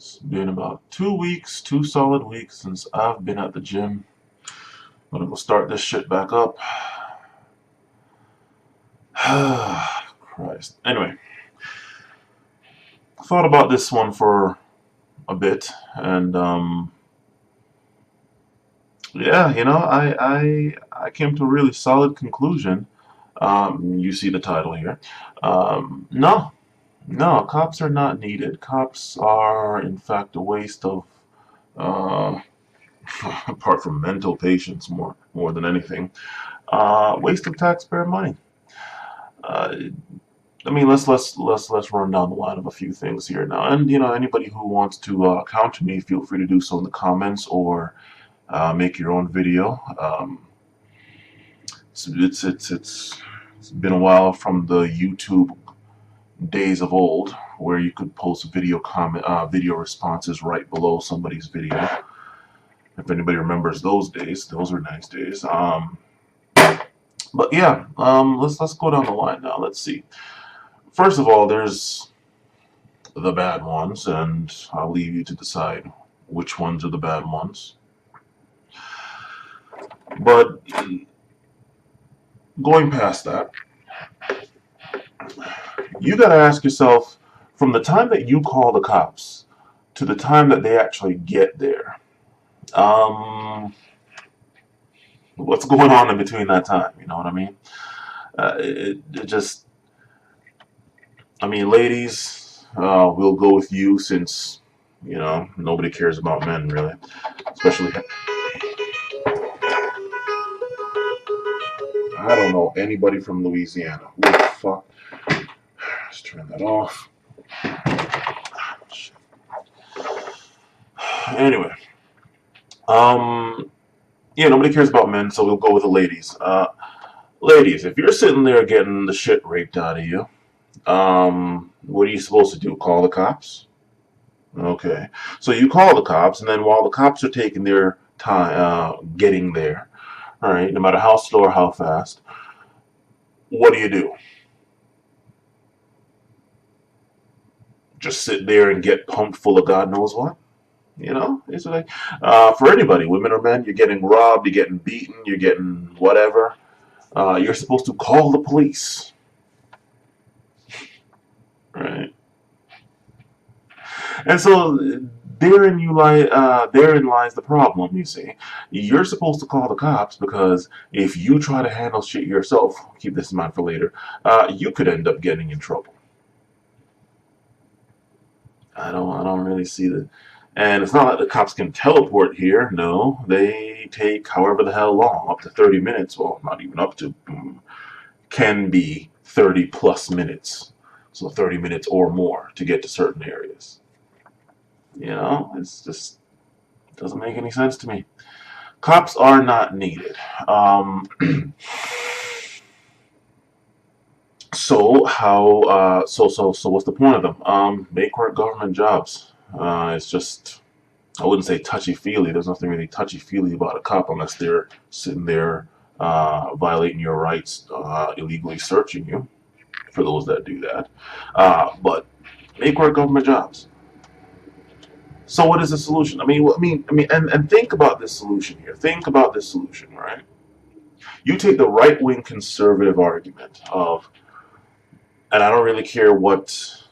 It's been about 2 weeks, 2 solid weeks since I've been at the gym. I'm gonna go start this shit back up. Christ. Anyway, I thought about this one for a bit, and yeah, I came to a really solid conclusion. You see the title here. No, no, cops are not needed. Cops are, in fact, a waste of uh, apart from mental patients more than anything. Waste of taxpayer money. Uh, I mean, let's run down the line of a few things here now. And anybody who wants to counter me, feel free to do so in the comments or make your own video. It's been a while from the YouTube days of old, where you could post video responses right below somebody's video. If anybody remembers those days, those were nice days. But yeah, let's go down the line now. Let's see. First of all, there's the bad ones, and I'll leave you to decide which ones are the bad ones. But going past that, you got to ask yourself, from the time that you call the cops to the time that they actually get there, what's going on in between that time? You know what I mean? It just, I mean, ladies, we'll go with you since, nobody cares about men, really. Especially, I don't know anybody from Louisiana. Who the fuck? Let's turn that off. Anyway, yeah, nobody cares about men, so we'll go with the ladies. Ladies, if you're sitting there getting the shit raped out of you, what are you supposed to do? Call the cops? Okay. So you call the cops, and then while the cops are taking their time getting there, all right, no matter how slow or how fast, what do? Just sit there and get pumped full of God knows what? It's like, for anybody, women or men, you're getting robbed, you're getting beaten, you're getting whatever. You're supposed to call the police. Right? And so therein lies the problem, you see. You're supposed to call the cops because if you try to handle shit yourself, keep this in mind for later, you could end up getting in trouble. I don't really see the, and it's not like the cops can teleport here. No, they take however the hell long, up to 30 minutes. Well, not even up to, can be 30 plus minutes. So 30 minutes or more to get to certain areas. It's just, it doesn't make any sense to me. Cops are not needed. So what's the point of them? Make work government jobs. It's just, I wouldn't say touchy-feely. There's nothing really touchy-feely about a cop unless they're sitting there violating your rights, illegally searching you, for those that do that. But make work government jobs. So what is the solution? And think about this solution here. Think about this solution, right? You take the right-wing conservative argument of, and I don't really care what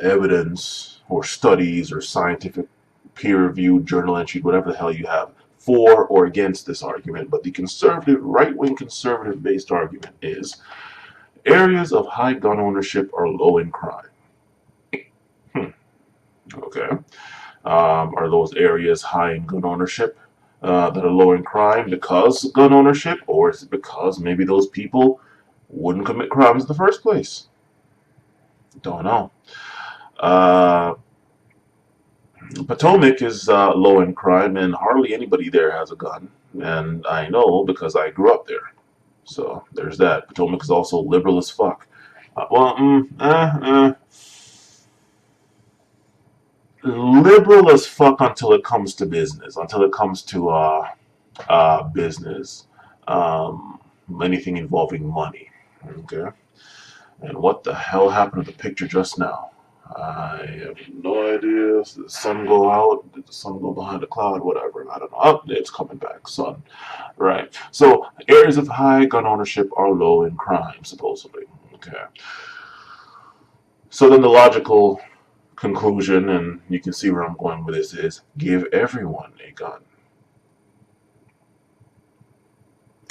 evidence or studies or scientific peer-reviewed journal entry, whatever the hell you have, for or against this argument, but the conservative, right-wing conservative-based argument is areas of high gun ownership are low in crime. Okay. Are those areas high in gun ownership that are low in crime because of gun ownership, or is it because maybe those people wouldn't commit crimes in the first place? Don't know. Potomac is low in crime, and hardly anybody there has a gun. And I know because I grew up there. So there's that. Potomac is also liberal as fuck. Liberal as fuck until it comes to business. Until it comes to business. Anything involving money. Okay. And what the hell happened to the picture just now? I have no idea. Did the sun go out? Did the sun go behind a cloud? Whatever. I don't know. Oh, it's coming back. Sun. Right. So areas of high gun ownership are low in crime, supposedly. Okay. So then the logical conclusion, and you can see where I'm going with this, is give everyone a gun.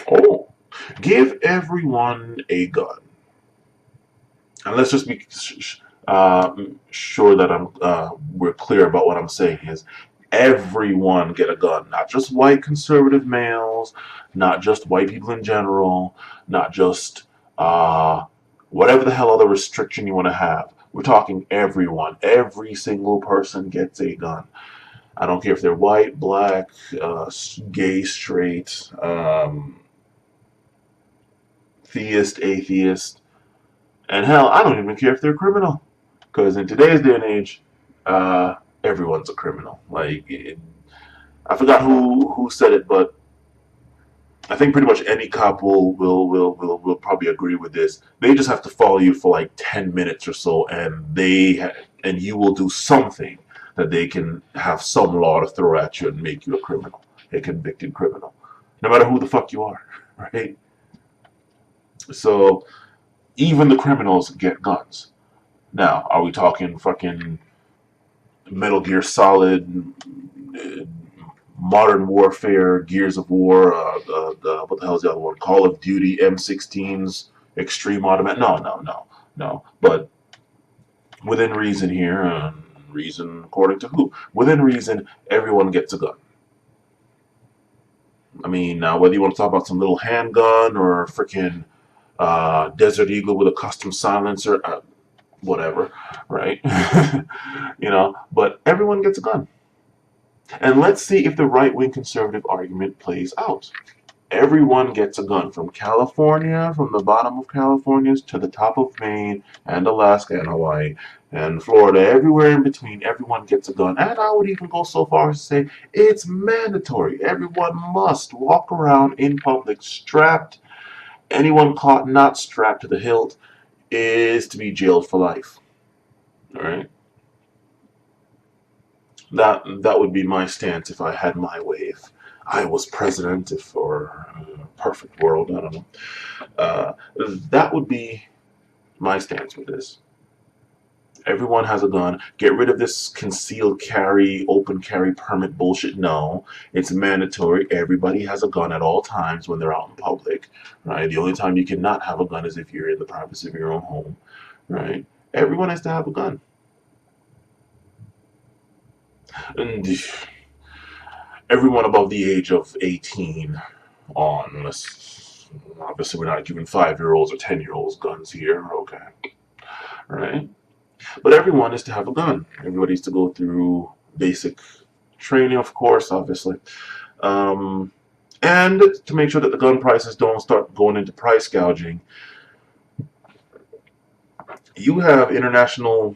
Oh, give everyone a gun. And let's just be sure that we're clear about what I'm saying is everyone get a gun, not just white conservative males, not just white people in general, not just uh, whatever the hell other restriction you want to have. We're talking everyone. Every single person gets a gun. I don't care if they're white, black, gay, straight, theist, atheist, and hell, I don't even care if they're criminal. Because in today's day and age, everyone's a criminal. I forgot who said it, but I think pretty much any cop will probably agree with this. They just have to follow you for like 10 minutes or so, and you will do something that they can have some law to throw at you and make you a criminal, a convicted criminal, no matter who the fuck you are, right? So even the criminals get guns. Now, are we talking fucking Metal Gear Solid, uh, Modern Warfare, Gears of War, what the hell is the other one? Call of Duty, M16s, Extreme Automatic? No, no, no, no. But within reason here, reason according to who? Within reason, everyone gets a gun. I mean, now whether you want to talk about some little handgun or freaking Desert Eagle with a custom silencer, whatever, right? But everyone gets a gun. And let's see if the right wing conservative argument plays out. Everyone gets a gun from California, from the bottom of California to the top of Maine and Alaska and Hawaii and Florida, everywhere in between, everyone gets a gun. And I would even go so far as to say it's mandatory. Everyone must walk around in public strapped. Anyone caught not strapped to the hilt is to be jailed for life. All right. That would be my stance if I had my way. If I was president, if or perfect world, I don't know. Uh, that would be my stance with this. Everyone has a gun. Get rid of this concealed carry, open carry permit bullshit. No, it's mandatory. Everybody has a gun at all times when they're out in public, right? The only time you cannot have a gun is if you're in the privacy of your own home, right? Everyone has to have a gun. And everyone above the age of 18 on, unless obviously we're not giving 5-year-olds or 10-year-olds guns here, okay, right? But everyone is to have a gun. Everybody needs to go through basic training, of course, obviously, um, and to make sure that the gun prices don't start going into price gouging. You have international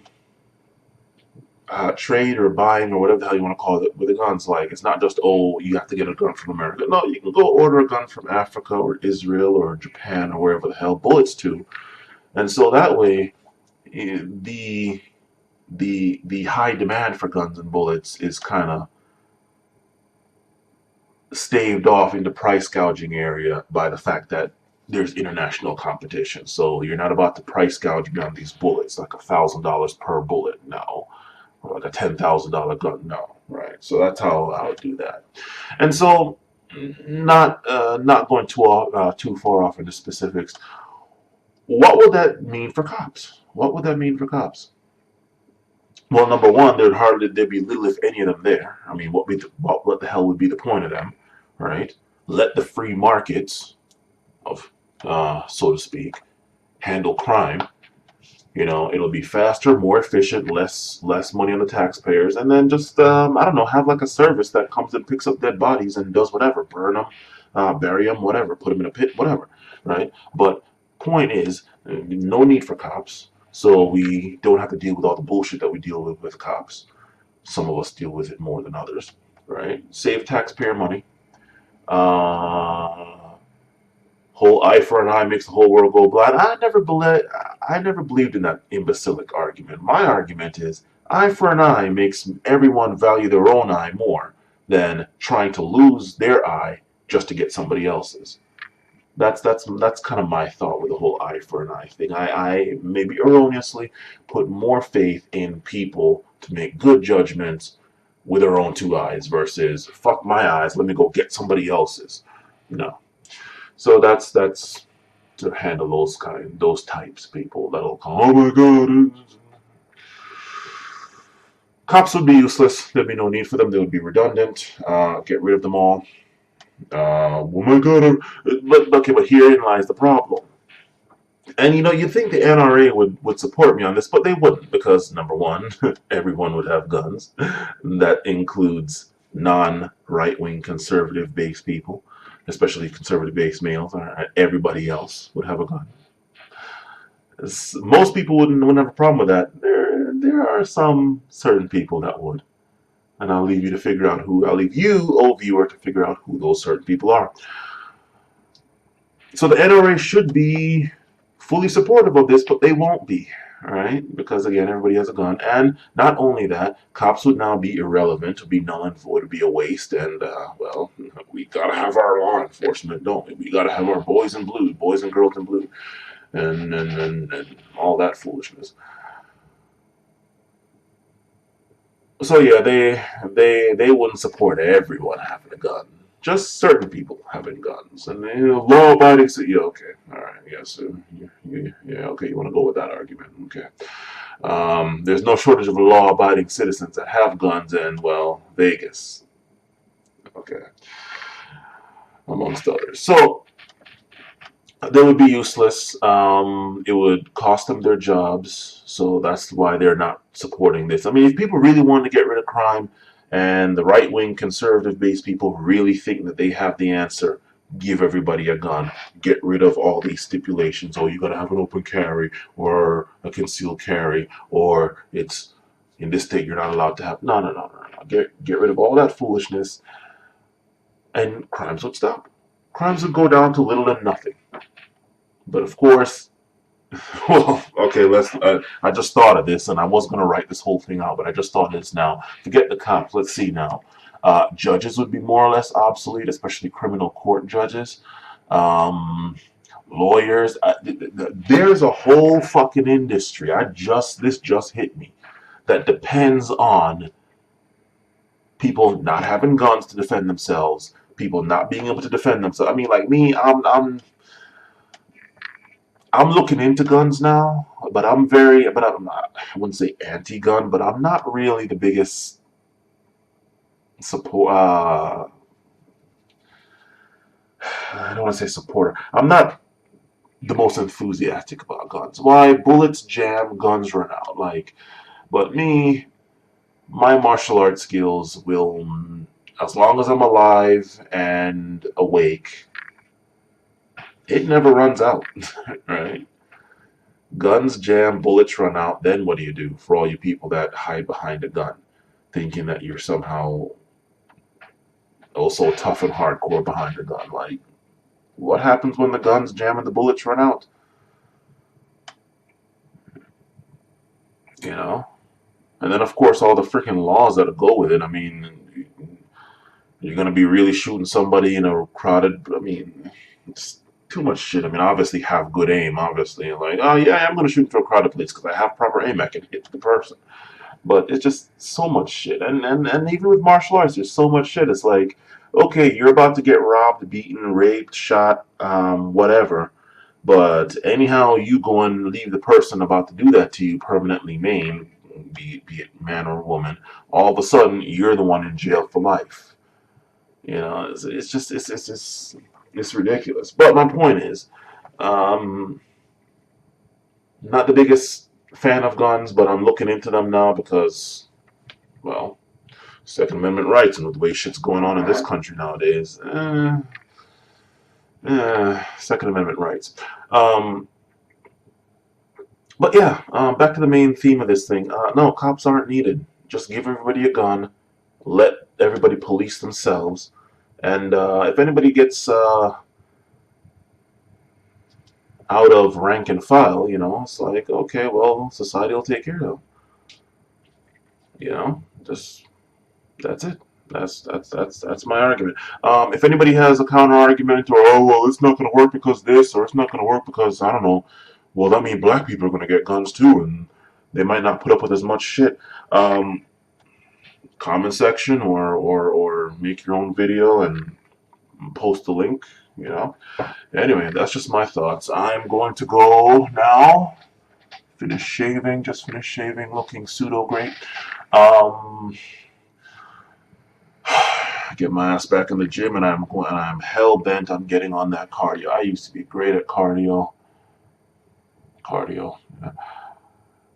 trade or buying or whatever the hell you want to call it with the guns. Like, it's not just, oh, you have to get a gun from America. No, you can go order a gun from Africa or Israel or Japan or wherever the hell bullets to. And so that way, the high demand for guns and bullets is kind of staved off into price gouging area by the fact that there's international competition. So you're not about to price gouge me on these bullets like $1,000 per bullet. No, or like a $10,000 gun. No, right? So that's how I would do that. And so, not going too far off into specifics. What would that mean for cops? What would that mean for cops? Well, number one, there'd be little if any of them there. I mean, what the hell would be the point of them, right? Let the free markets of, so to speak, handle crime. It'll be faster, more efficient, less money on the taxpayers, and then just I don't know, have like a service that comes and picks up dead bodies and does whatever, burn them, bury them, whatever, put them in a pit, whatever, right? But point is, no need for cops, so we don't have to deal with all the bullshit that we deal with cops. Some of us deal with it more than others, right? Save taxpayer money. Uh, Whole eye for an eye makes the whole world go blind. I never believed in that imbecilic argument. My argument is eye for an eye makes everyone value their own eye more than trying to lose their eye just to get somebody else's. That's kind of my thought with the whole eye for an eye thing. I maybe erroneously put more faith in people to make good judgments with their own two eyes versus fuck my eyes, let me go get somebody else's. No. So that's to handle those types of people that'll come, oh my god. Cops would be useless. There'd be no need for them. They would be redundant. Get rid of them all. Oh my god. But okay, but herein lies the problem. And you think the NRA would support me on this, but they wouldn't because number one, everyone would have guns. That includes non-right wing conservative based people, especially conservative based males. Everybody else would have a gun. Most people wouldn't have a problem with that. There are some certain people that would. And I'll leave you, oh viewer, to figure out who those certain people are. So the NRA should be fully supportive of this, but they won't be, right? Because again, everybody has a gun, and not only that, cops would now be irrelevant, would be null and void, would be a waste, and well, we gotta have our law enforcement, don't we? We gotta have our boys in blue, boys and girls in blue, and all that foolishness. So yeah, they wouldn't support everyone having a gun. Just certain people having guns, and law-abiding. Yeah, okay, all right, yes, yeah, okay. You want to go with that argument? Okay. There's no shortage of law-abiding citizens that have guns, and well, Vegas. Okay, amongst others. So they would be useless. It would cost them their jobs, so that's why they're not supporting this. I mean, if people really want to get rid of crime, and the right-wing conservative-based people really think that they have the answer, give everybody a gun, get rid of all these stipulations. Oh, you gotta have an open carry or a concealed carry, or it's in this state you're not allowed to have. No. Get rid of all that foolishness, and crimes would stop. Crimes would go down to little and nothing. But of course, well, okay, I just thought of this, and I was going to write this whole thing out, but I just thought of this now. Forget the cops. Let's see now. Judges would be more or less obsolete, especially criminal court judges. Lawyers. There's a whole fucking industry. This just hit me. That depends on people not having guns to defend themselves, people not being able to defend themselves. I mean, like me, I'm looking into guns now, but I'm not, I wouldn't say anti-gun, but I'm not really the biggest support, I don't want to say supporter. I'm not the most enthusiastic about guns. Why? Bullets jam, guns run out. But me, my martial arts skills will, as long as I'm alive and awake, it never runs out, right? Guns jam, bullets run out, then what do you do for all you people that hide behind a gun, thinking that you're somehow also tough and hardcore behind a gun? What happens when the guns jam and the bullets run out? You know? And then, of course, all the freaking laws that go with it. I mean, you're going to be really shooting somebody in a crowded, I mean, it's too much shit. I mean, obviously have good aim, obviously. Oh yeah, I'm going to shoot into a crowded place because I have proper aim. I can hit the person. But it's just so much shit. And even with martial arts, there's so much shit. It's like, okay, you're about to get robbed, beaten, raped, shot, whatever. But anyhow, you go and leave the person about to do that to you permanently maimed, be it man or woman, all of a sudden you're the one in jail for life. It's just it's ridiculous. But my point is, not the biggest fan of guns, but I'm looking into them now because, well, Second Amendment rights and with the way shit's going on in this country nowadays. Second Amendment rights. But yeah, back to the main theme of this thing. No, cops aren't needed. Just give everybody a gun. Let everybody police themselves. And if anybody gets out of rank and file, you know, it's like, okay, well, society will take care of them. You know, just that's it. That's my argument. If anybody has a counter argument, or oh well, it's not going to work because this, or it's not going to work because I don't know, well that means black people are going to get guns too, and they might not put up with as much shit. Um, Comment section, or make your own video and post the link. You know. Anyway, that's just my thoughts. I'm going to go now. Finish shaving. Just finished shaving, looking pseudo great. Um, get my ass back in the gym, and I'm hell bent on getting on that cardio. I used to be great at cardio. Cardio.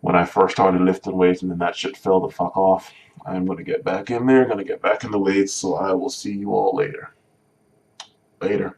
When I first started lifting weights, and then that shit fell the fuck off. I'm gonna get back in there. Gonna get back in the weights. So I will see you all later. Later.